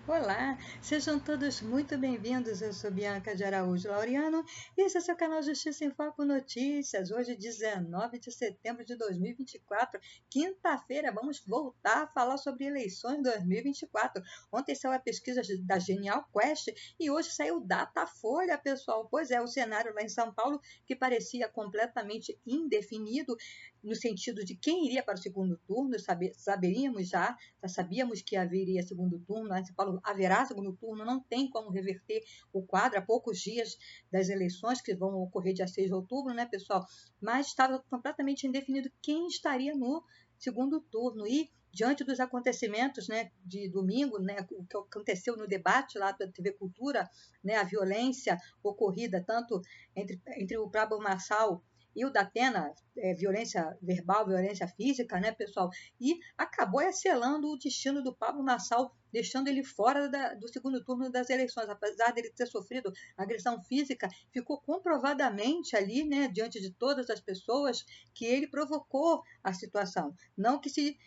Olá, sejam todos muito bem-vindos. Eu sou Bianca de Araújo Laureano e esse é seu canal Justiça em Foco Notícias. Hoje, 19 de setembro de 2024, quinta-feira, vamos voltar a falar sobre eleições 2024. Ontem saiu a pesquisa da Genial Quest e hoje saiu o Datafolha, pessoal. Pois é, o cenário lá em São Paulo que parecia completamente indefinido no sentido de quem iria para o segundo turno, saberíamos já sabíamos que haveria segundo turno, né? São Paulo haverá segundo turno, não tem como reverter o quadro há poucos dias das eleições que vão ocorrer dia 6 de outubro, né, pessoal? Mas estava completamente indefinido quem estaria no segundo turno e diante dos acontecimentos, né, de domingo, né, o que aconteceu no debate lá da TV Cultura, né, a violência ocorrida tanto entre o Pablo Marçal e o da Atena, violência verbal, violência física, né, pessoal? E acabou selando o destino do Pablo Marçal, deixando ele fora do segundo turno das eleições. Apesar dele ter sofrido agressão física, ficou comprovadamente ali, né, diante de todas as pessoas, que ele provocou a situação. Não que se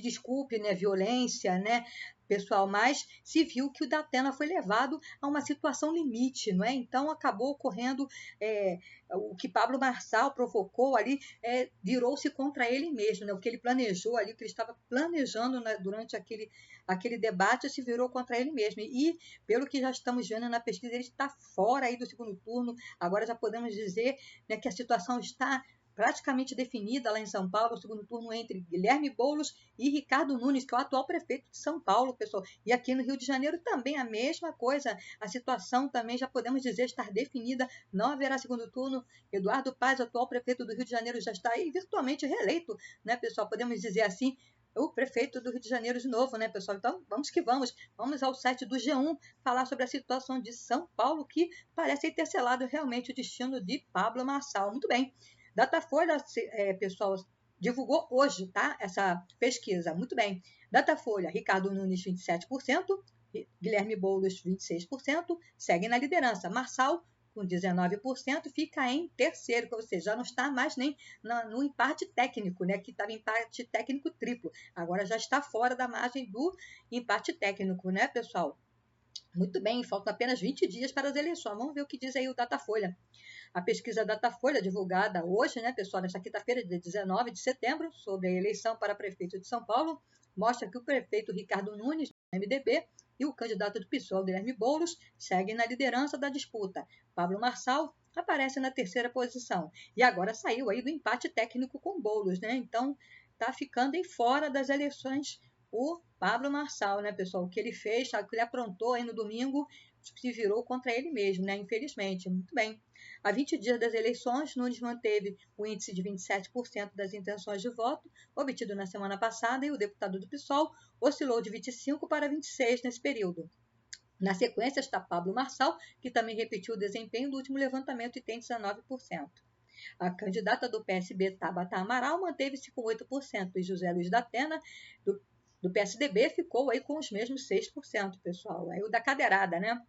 desculpe, né, violência, né, pessoal, mas se viu que o Datena foi levado a uma situação limite, não é? Então acabou ocorrendo o que Pablo Marçal provocou ali, virou-se contra ele mesmo, né? O que ele planejou ali, o que ele estava planejando, né, durante aquele debate, se virou contra ele mesmo. E pelo que já estamos vendo na pesquisa, ele está fora aí do segundo turno. Agora já podemos dizer, né, que a situação está praticamente definida lá em São Paulo, o segundo turno entre Guilherme Boulos e Ricardo Nunes, que é o atual prefeito de São Paulo, pessoal. E aqui no Rio de Janeiro também a mesma coisa. A situação também já podemos dizer estar definida. Não haverá segundo turno. Eduardo Paes, atual prefeito do Rio de Janeiro, já está aí virtualmente reeleito, né, pessoal? Podemos dizer assim, o prefeito do Rio de Janeiro de novo, né, pessoal? Então, vamos que vamos. Vamos ao site do G1 falar sobre a situação de São Paulo, que parece ter selado realmente o destino de Pablo Marçal. Muito bem. Datafolha, pessoal, divulgou hoje, tá? Essa pesquisa. Muito bem. Datafolha, Ricardo Nunes, 27%, Guilherme Boulos, 26%, segue na liderança. Marçal, com 19%, fica em terceiro, ou seja, já não está mais nem no empate técnico, né? Que estava em empate técnico triplo. Agora já está fora da margem do empate técnico, né, pessoal? Muito bem, faltam apenas 20 dias para as eleições. Vamos ver o que diz aí o Datafolha. A pesquisa Datafolha, divulgada hoje, né, pessoal, nesta quinta-feira, dia 19 de setembro, sobre a eleição para prefeito de São Paulo, mostra que o prefeito Ricardo Nunes, do MDB, e o candidato do PSOL, Guilherme Boulos, seguem na liderança da disputa. Pablo Marçal aparece na terceira posição. E agora saiu aí do empate técnico com Boulos, né? Então, está ficando em fora das eleições o Pablo Marçal, né, pessoal? O que ele fez, o que ele aprontou aí no domingo, se virou contra ele mesmo, né? Infelizmente. Muito bem. Há 20 dias das eleições, Nunes manteve o índice de 27% das intenções de voto, obtido na semana passada, e o deputado do PSOL oscilou de 25% para 26% nesse período. Na sequência está Pablo Marçal, que também repetiu o desempenho do último levantamento e tem 19%. A candidata do PSB, Tabata Amaral, manteve-se com 8%, e José Luiz da Atena, do PSDB, ficou aí com os mesmos 6%, pessoal. Aí o da cadeirada, né?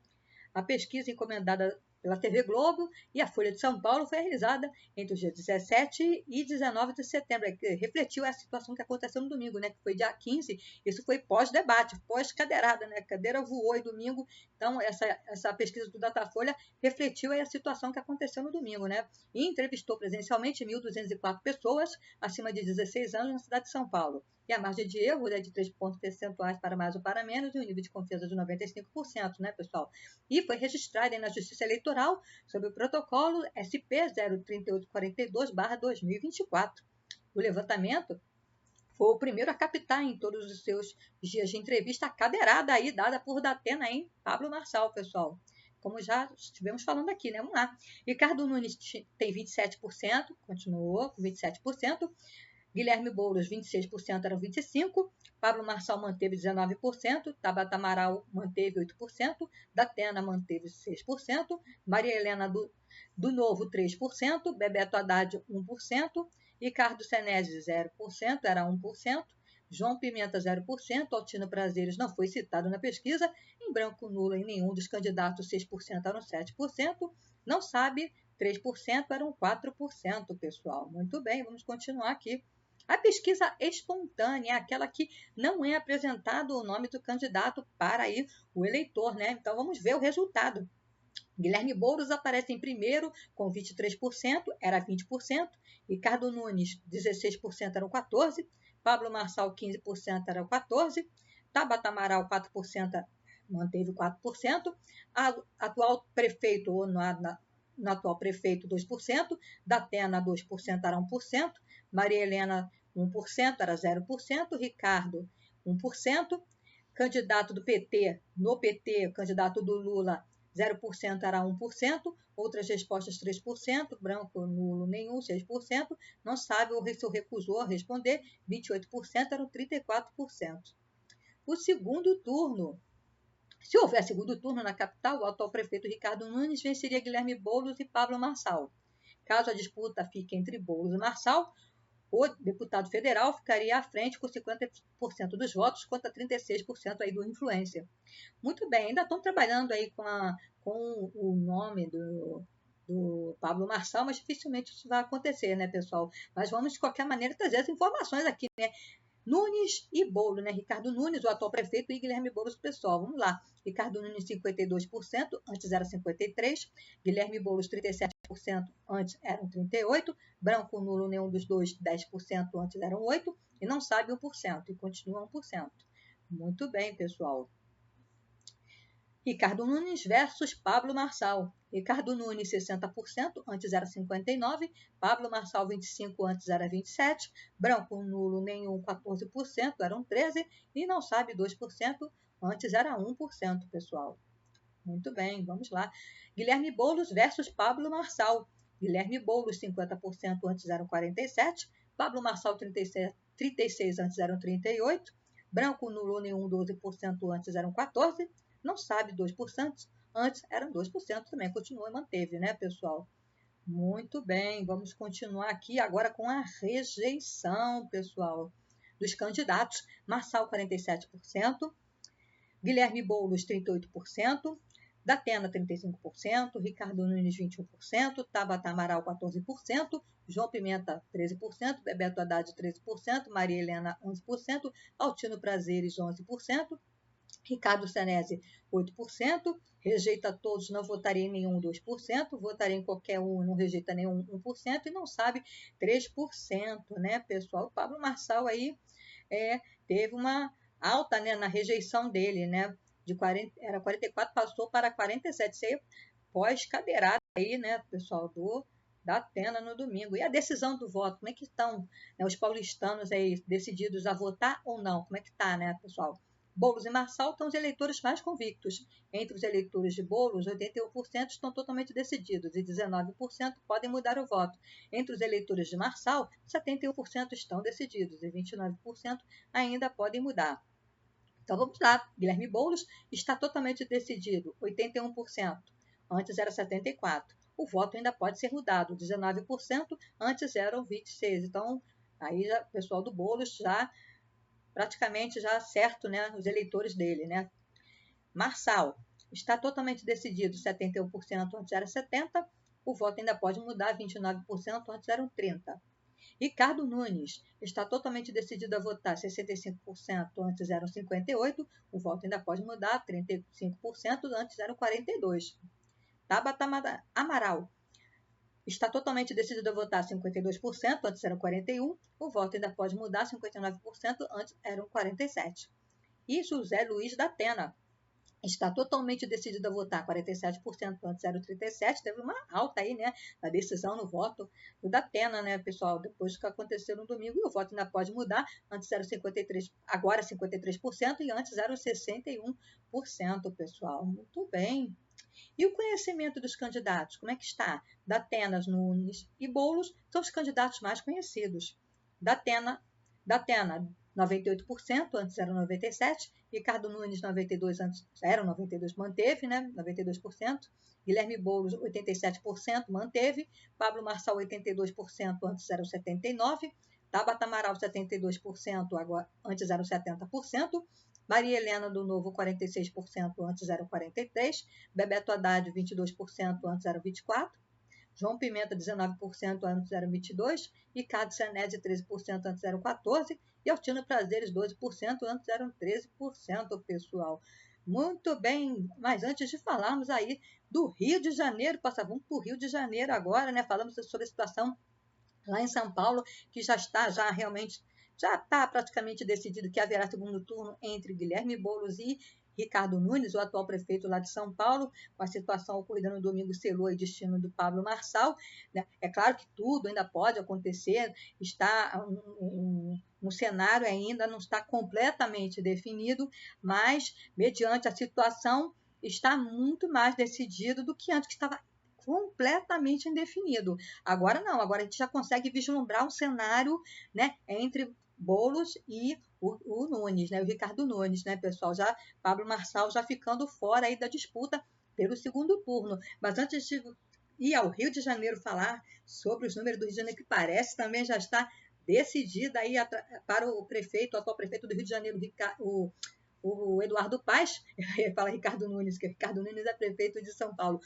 A pesquisa encomendada pela TV Globo e a Folha de São Paulo foi realizada entre os dias 17 e 19 de setembro, que refletiu a situação que aconteceu no domingo, né, que foi dia 15. Isso foi pós-debate, pós-cadeirada, né, a cadeira voou aí domingo. Então, essa pesquisa do Datafolha refletiu aí a situação que aconteceu no domingo, né, e entrevistou presencialmente 1.204 pessoas acima de 16 anos na cidade de São Paulo. E a margem de erro é de 3 pontos percentuais para mais ou para menos e um nível de confiança de 95%, né, pessoal? E foi registrada na Justiça Eleitoral sob o protocolo SP 03842/2024. O levantamento foi o primeiro a captar em todos os seus dias de entrevista a cadeirada aí dada por Datena em Pablo Marçal, pessoal. Como já estivemos falando aqui, né? Vamos lá. Ricardo Nunes tem 27%, continuou com 27%. Guilherme Boulos, 26%, eram 25%. Pablo Marçal manteve 19%. Tabata Amaral manteve 8%. Datena manteve 6%. Maria Helena do Novo, 3%. Bebeto Haddad, 1%. Ricardo Senesi, 0%, era 1%. João Pimenta, 0%. Altino Prazeres não foi citado na pesquisa. Em branco nulo, em nenhum dos candidatos, 6% eram 7%. Não sabe, 3% eram 4%, pessoal. Muito bem, vamos continuar aqui. A pesquisa espontânea é aquela que não é apresentado o nome do candidato para aí o eleitor, né? Então vamos ver o resultado. Guilherme Boulos aparece em primeiro com 23%, era 20%. Ricardo Nunes, 16%, eram 14%. Pablo Marçal, 15%, eram 14%. Tabata Amaral, 4%, manteve 4%. Atual prefeito, ou no atual prefeito, 2%. Datena, 2%, era 1%. Maria Helena, 1%, era 0%. Ricardo, 1%. Candidato do PT, no PT, candidato do Lula, 0% era 1%, outras respostas 3%, branco, nulo, nenhum, 6%, não sabe ou se recusou a responder, 28%, eram 34%. O segundo turno, se houver segundo turno na capital, o atual prefeito Ricardo Nunes venceria Guilherme Boulos e Pablo Marçal. Caso a disputa fique entre Boulos e Marçal, o deputado federal ficaria à frente com 50% dos votos contra 36% aí do influencer. Muito bem, ainda estão trabalhando aí com o nome do Pablo Marçal, mas dificilmente isso vai acontecer, né, pessoal? Mas vamos, de qualquer maneira, trazer as informações aqui, né? Nunes e Boulos, né? Ricardo Nunes, o atual prefeito, e Guilherme Boulos, pessoal. Vamos lá. Ricardo Nunes, 52%, antes era 53%. Guilherme Boulos, 37%, antes eram 38%. Branco, nulo, nenhum dos dois, 10%, antes eram 8%. E não sabe 1%, e continua 1%. Muito bem, pessoal. Ricardo Nunes versus Pablo Marçal. Ricardo Nunes, 60%, antes era 59%. Pablo Marçal, 25%, antes era 27%. Branco, nulo, nenhum, 14%, eram 13%. E não sabe, 2%, antes era 1%, pessoal. Muito bem, vamos lá. Guilherme Boulos versus Pablo Marçal. Guilherme Boulos, 50%, antes eram 47%. Pablo Marçal, 36%, antes eram 38%. Branco, nulo, nenhum, 12%, antes eram 14%. Não sabe, 2%, antes eram 2%, também continua e manteve, né, pessoal? Muito bem, vamos continuar aqui agora com a rejeição, pessoal, dos candidatos. Marçal, 47%, Guilherme Boulos, 38%, Datena, 35%, Ricardo Nunes, 21%, Tabata Amaral, 14%, João Pimenta, 13%, Bebeto Haddad, 13%, Maria Helena, 11%, Altino Prazeres, 11%, Ricardo Senesi, 8%, rejeita todos, não votaria em nenhum, 2%, votaria em qualquer um, não rejeita nenhum, 1%, e não sabe, 3%, né, pessoal? O Pablo Marçal aí teve uma alta, né, na rejeição dele, né, era 44, passou para 47, isso aí pós-cadeirada aí, né, pessoal, da Atena no domingo. E a decisão do voto, como é que estão, né, os paulistanos aí decididos a votar ou não? Como é que está, né, pessoal? Boulos e Marçal estão os eleitores mais convictos. Entre os eleitores de Boulos, 81% estão totalmente decididos e 19% podem mudar o voto. Entre os eleitores de Marçal, 71% estão decididos e 29% ainda podem mudar. Então vamos lá, Guilherme Boulos está totalmente decidido, 81%, antes era 74%. O voto ainda pode ser mudado, 19%, antes eram 26%. Então, aí o pessoal do Boulos já praticamente já certo, né, os eleitores dele, né? Marçal está totalmente decidido, 71%, antes era 70%, o voto ainda pode mudar, 29%, antes eram 30%. Ricardo Nunes está totalmente decidido a votar, 65%, antes eram 58%, o voto ainda pode mudar, 35%, antes eram 42%. Tabata Amaral está totalmente decidido a votar, 52%, antes eram 41%, o voto ainda pode mudar, 59%, antes eram 47%. E José Luiz Datena está totalmente decidido a votar, 47%, antes eram 37%, teve uma alta aí, né, na decisão no voto do Datena, né, pessoal, depois do que aconteceu no domingo, e o voto ainda pode mudar, antes eram 53%, agora 53%, e antes eram 61%, pessoal. Muito bem. E o conhecimento dos candidatos, como é que está? Datena, Nunes e Boulos são os candidatos mais conhecidos. Datena 98%, antes era 97%. Ricardo Nunes, 92%, antes era 92%, manteve, né? 92%. Guilherme Boulos, 87%, manteve. Pablo Marçal, 82%, antes era 79%. Tabata Amaral, 72%, agora, antes eram 70%. Maria Helena do Novo, 46%, antes eram 43%. Bebeto Haddad, 22%, antes eram 24%. João Pimenta, 19%, antes eram 22%, Ricardo Senese, 13%, antes eram 14%, e Altino Prazeres, 12%, antes eram 13%, pessoal. Muito bem, mas antes de falarmos aí do Rio de Janeiro, vamos para o Rio de Janeiro agora, né? Falamos sobre a situação lá em São Paulo, que já está praticamente decidido que haverá segundo turno entre Guilherme Boulos e Ricardo Nunes, o atual prefeito lá de São Paulo, com a situação ocorrida no domingo selou o destino do Pablo Marçal, né? É claro que tudo ainda pode acontecer, está um cenário ainda não está completamente definido, mas mediante a situação está muito mais decidido do que antes, que estava completamente indefinido. Agora não, agora a gente já consegue vislumbrar um cenário, né, entre Boulos e o Nunes, né, o Ricardo Nunes, né, pessoal? Já Pablo Marçal já ficando fora aí da disputa pelo segundo turno. Mas antes de ir ao Rio de Janeiro falar sobre os números do Rio de Janeiro, que parece também já está decidida aí para o atual prefeito do Rio de Janeiro, o Eduardo Paes, eu ia falar Ricardo Nunes, que Ricardo Nunes é prefeito de São Paulo.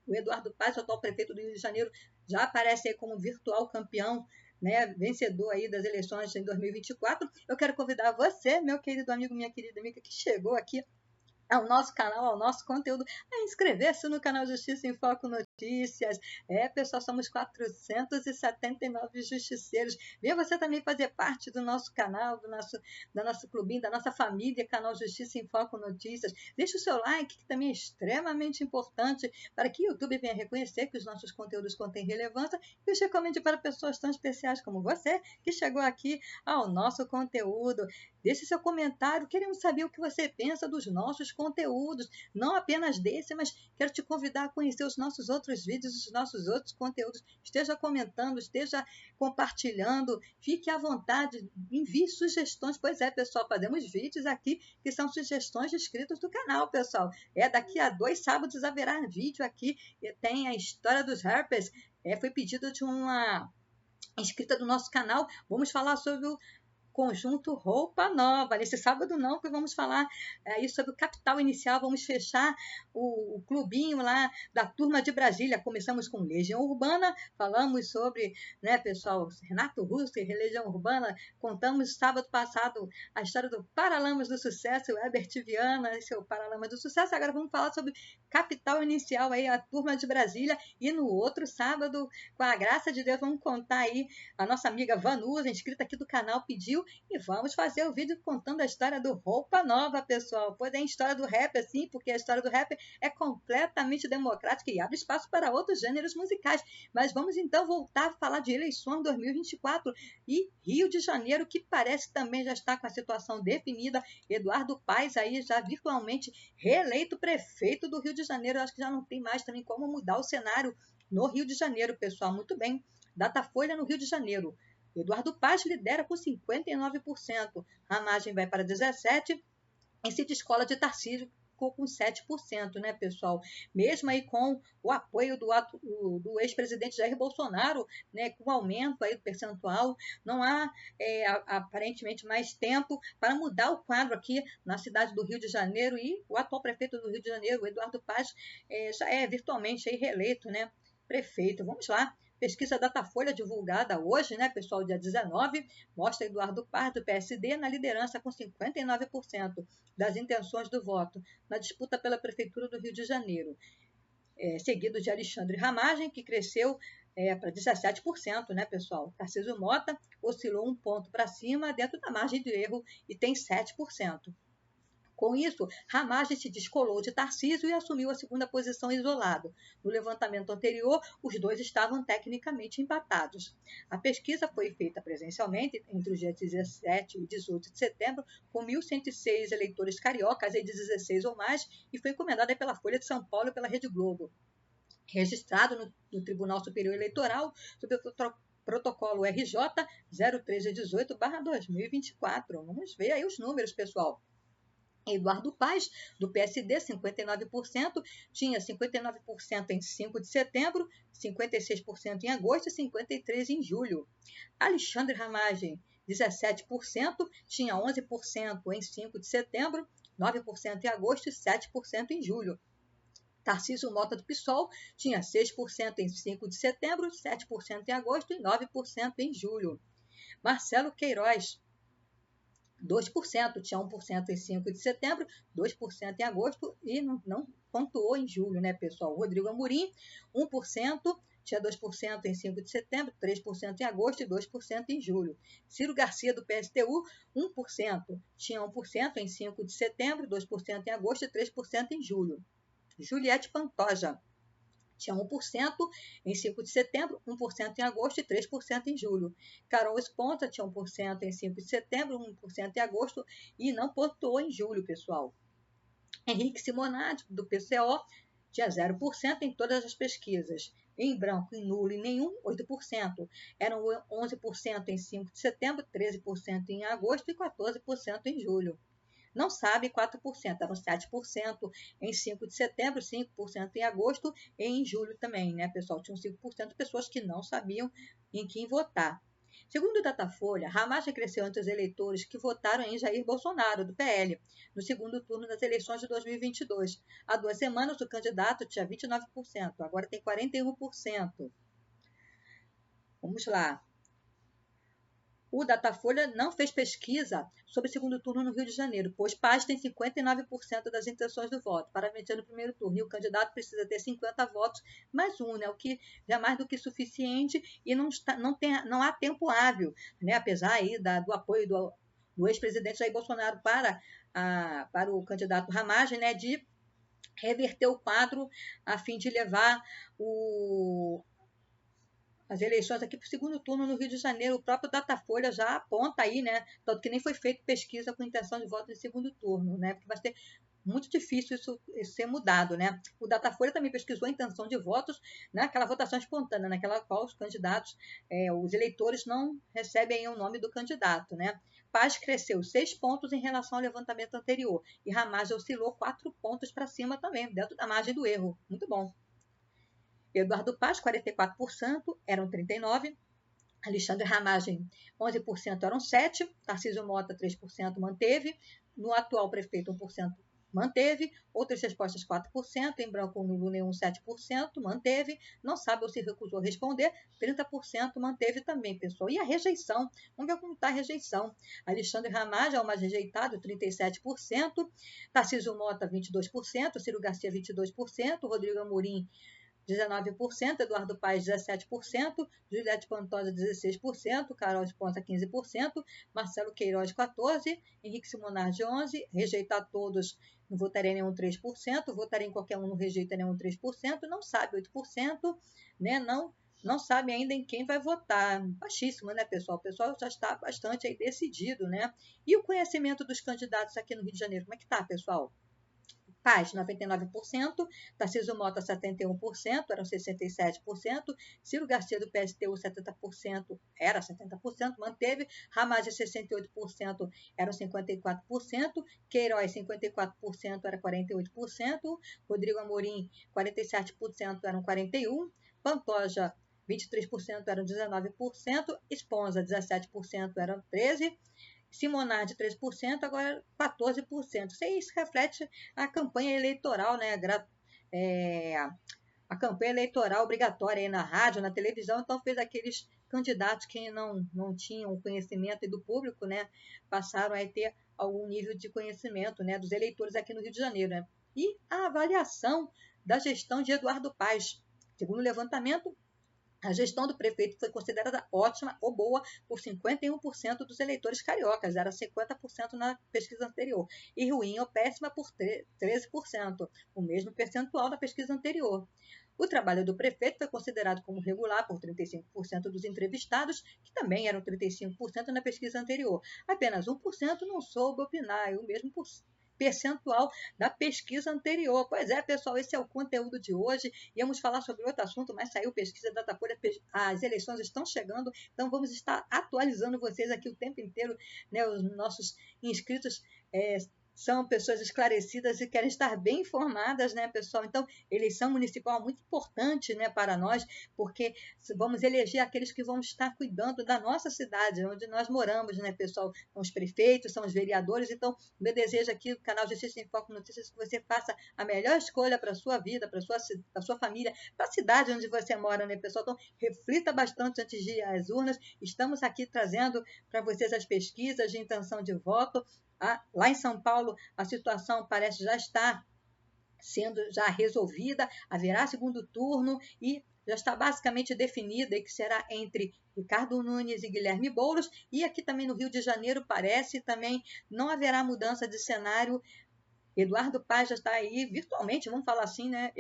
O Eduardo Paes, o atual prefeito do Rio de Janeiro, já aparece aí como virtual campeão, né, vencedor aí das eleições em 2024. Eu quero convidar você, meu querido amigo, minha querida amiga, que chegou aqui ao nosso canal, ao nosso conteúdo, a inscrever-se no canal Justiça em Foco Notícias. Pessoal, somos 479 justiceiros. Venha você também fazer parte do nosso canal, do nosso clubinho, da nossa família, canal Justiça em Foco Notícias. Deixe o seu like, que também é extremamente importante para que o YouTube venha reconhecer que os nossos conteúdos contêm relevância e os recomende para pessoas tão especiais como você, que chegou aqui ao nosso conteúdo. Deixe seu comentário, queremos saber o que você pensa dos nossos conteúdos, não apenas desse, mas quero te convidar a conhecer os nossos outros vídeos, os nossos outros conteúdos. Esteja comentando, esteja compartilhando, fique à vontade, envie sugestões. Pois é, pessoal, fazemos vídeos aqui que são sugestões de inscritos do canal, pessoal. Daqui a 2 sábados haverá vídeo aqui, tem a história dos herpes, foi pedido de uma inscrita do nosso canal. Vamos falar sobre o conjunto Roupa Nova. Nesse sábado não, porque vamos falar aí sobre o Capital Inicial, vamos fechar o clubinho lá da Turma de Brasília. Começamos com Legião Urbana, falamos sobre, né, pessoal, Renato Russo e Legião Urbana, contamos sábado passado a história do Paralamas do Sucesso, o Herbert Viana e seu Paralamas do Sucesso. Agora vamos falar sobre Capital Inicial, aí a Turma de Brasília, e no outro sábado, com a graça de Deus, vamos contar aí, a nossa amiga Vanusa, inscrita aqui do canal, pediu, e vamos fazer o vídeo contando a história do Roupa Nova, pessoal. Pois é, a história do rap, assim, porque a história do rap é completamente democrática e abre espaço para outros gêneros musicais. Mas vamos então voltar a falar de eleições 2024 e Rio de Janeiro, que parece também já está com a situação definida. Eduardo Paes aí já virtualmente reeleito prefeito do Rio de Janeiro. Eu acho que já não tem mais também como mudar o cenário no Rio de Janeiro, pessoal. Muito bem. Datafolha no Rio de Janeiro. Eduardo Paes lidera com 59%, Ramagem vai para 17% e se descola de Tarcísio ficou com 7%, né, pessoal? Mesmo aí com o apoio do ex-presidente Jair Bolsonaro, né, com o aumento aí do percentual, não há aparentemente mais tempo para mudar o quadro aqui na cidade do Rio de Janeiro, e o atual prefeito do Rio de Janeiro, Eduardo Paes, já é virtualmente aí reeleito, né, prefeito. Vamos lá. Pesquisa Datafolha divulgada hoje, né, pessoal, dia 19, mostra Eduardo Paes, do PSD, na liderança com 59% das intenções do voto na disputa pela Prefeitura do Rio de Janeiro. Seguido de Alexandre Ramagem, que cresceu para 17%, né, pessoal? Tarcísio Mota oscilou 1 ponto para cima dentro da margem de erro e tem 7%. Com isso, Ramagem se descolou de Tarcísio e assumiu a segunda posição isolado. No levantamento anterior, os dois estavam tecnicamente empatados. A pesquisa foi feita presencialmente entre os dias 17 e 18 de setembro, com 1.106 eleitores cariocas de 16 ou mais, e foi encomendada pela Folha de São Paulo e pela Rede Globo. Registrado no Tribunal Superior Eleitoral, sob o protocolo RJ 0318/2024. Vamos ver aí os números, pessoal. Eduardo Paes, do PSD, 59%, tinha 59% em 5 de setembro, 56% em agosto e 53% em julho. Alexandre Ramagem, 17%, tinha 11% em 5 de setembro, 9% em agosto e 7% em julho. Tarcísio Mota do PSOL tinha 6% em 5 de setembro, 7% em agosto e 9% em julho. Marcelo Queiroz, 2%, tinha 1% em 5 de setembro, 2% em agosto e não pontuou em julho, né, pessoal? Rodrigo Amorim, 1%, tinha 2% em 5 de setembro, 3% em agosto e 2% em julho. Ciro Garcia, do PSTU, 1%, tinha 1% em 5 de setembro, 2% em agosto e 3% em julho. Juliette Pantoja, tinha 1% em 5 de setembro, 1% em agosto e 3% em julho. Carol Esponta tinha 1% em 5 de setembro, 1% em agosto e não pontuou em julho, pessoal. Henrique Simonadi, do PCO, tinha 0% em todas as pesquisas. Em branco, em nulo e nenhum, 8%. Eram 11% em 5 de setembro, 13% em agosto e 14% em julho. Não sabe, 4%, eram 7% em 5 de setembro, 5% em agosto e em julho também, né, pessoal? Tinham 5% de pessoas que não sabiam em quem votar. Segundo o Datafolha, Ramagem cresceu entre os eleitores que votaram em Jair Bolsonaro, do PL, no segundo turno das eleições de 2022. Há 2 semanas, o candidato tinha 29%, agora tem 41%. Vamos lá. O Datafolha não fez pesquisa sobre o segundo turno no Rio de Janeiro, pois Paz tem 59% das intenções do voto para vencer no primeiro turno, e o candidato precisa ter 50 votos mais um, né, o que já é mais do que suficiente e não há tempo hábil, né, apesar aí do apoio do ex-presidente Jair Bolsonaro para o candidato Ramagem, né, de reverter o quadro a fim de levar as eleições aqui para o segundo turno no Rio de Janeiro. O próprio Datafolha já aponta aí, né? Tanto que nem foi feita pesquisa com intenção de voto em segundo turno, né? Porque vai ser muito difícil isso ser mudado, né? O Datafolha também pesquisou a intenção de votos naquela votação espontânea, naquela qual os candidatos, os eleitores não recebem o nome do candidato, né? Paz cresceu 6 pontos em relação ao levantamento anterior e Ramagem oscilou 4 pontos para cima também, dentro da margem do erro. Muito bom. Eduardo Paz, 44%, eram 39%. Alexandre Ramagem, 11%, eram 7%. Tarcísio Mota, 3%, manteve. No atual prefeito, 1%, manteve. Outras respostas, 4%. Em branco, nulo, nenhum, 7%, manteve. Não sabe ou se recusou a responder, 30%, manteve também, pessoal. E a rejeição? Vamos ver como está a rejeição. Alexandre Ramagem é o mais rejeitado, 37%. Tarcísio Mota, 22%. Ciro Garcia, 22%. Rodrigo Amorim, 19%, Eduardo Paes, 17%, Juliette Pantoja, 16%, Carol Esponta, 15%, Marcelo Queiroz, 14%, Henrique Simonardi, 11%, rejeitar todos, não votaria nenhum 3%, votaria em qualquer um, não rejeita nenhum 3%, não sabe 8%, né? Não sabe ainda em quem vai votar. Baixíssimo, né, pessoal? O pessoal já está bastante aí decidido, né? E o conhecimento dos candidatos aqui no Rio de Janeiro, como é que tá, pessoal? Paz, 99%, Tarcísio Mota, 71%, eram 67%, Ciro Garcia, do PSTU, 70%, era 70%, manteve, Ramagem, 68%, eram 54%, Queiroz, 54%, era 48%, Rodrigo Amorim, 47%, eram 41%, Pantoja, 23%, eram 19%, Esponza, 17%, eram 13%, Simonardi, 3%, agora 14%. Isso reflete a campanha eleitoral, né? A campanha eleitoral obrigatória aí na rádio, na televisão, então fez aqueles candidatos que não tinham conhecimento do público, né? Passaram a ter algum nível de conhecimento, né? Dos eleitores aqui no Rio de Janeiro, né? E a avaliação da gestão de Eduardo Paes. Segundo o levantamento, a gestão do prefeito foi considerada ótima ou boa por 51% dos eleitores cariocas, era 50% na pesquisa anterior, e ruim ou péssima por 13%, o mesmo percentual da pesquisa anterior. O trabalho do prefeito foi considerado como regular por 35% dos entrevistados, que também eram 35% na pesquisa anterior. Apenas 1% não soube opinar, e o mesmo percentual da pesquisa anterior. Pois é, pessoal, esse é o conteúdo de hoje. Íamos falar sobre outro assunto, mas saiu pesquisa da Datafolha, as eleições estão chegando, então vamos estar atualizando vocês aqui o tempo inteiro, né, os nossos inscritos são pessoas esclarecidas e querem estar bem informadas, né, pessoal? Então, eleição municipal é muito importante, né, para nós, porque vamos eleger aqueles que vão estar cuidando da nossa cidade, onde nós moramos, né, pessoal? São os prefeitos, são os vereadores. Então, meu desejo aqui do canal Justiça em Foco Notícias que você faça a melhor escolha para a sua vida, para a sua família, para a cidade onde você mora, né, pessoal? Então, reflita bastante antes de ir às urnas. Estamos aqui trazendo para vocês as pesquisas de intenção de voto. Lá em São Paulo, a situação parece já estar sendo já resolvida, haverá segundo turno e já está basicamente definida que será entre Ricardo Nunes e Guilherme Boulos, e aqui também no Rio de Janeiro parece também não haverá mudança de cenário. Eduardo Paz já está aí virtualmente, vamos falar assim, né,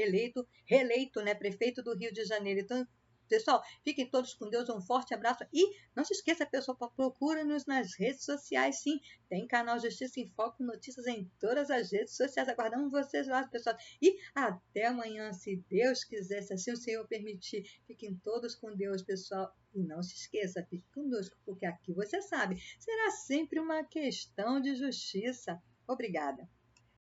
reeleito, né, prefeito do Rio de Janeiro. Então, pessoal, fiquem todos com Deus, um forte abraço. E não se esqueça, pessoal, procura-nos nas redes sociais, sim. Tem canal Justiça em Foco, notícias em todas as redes sociais. Aguardamos vocês lá, pessoal. E até amanhã, se Deus quiser, se assim o Senhor permitir. Fiquem todos com Deus, pessoal. E não se esqueça, fique conosco, porque aqui você sabe, será sempre uma questão de justiça. Obrigada.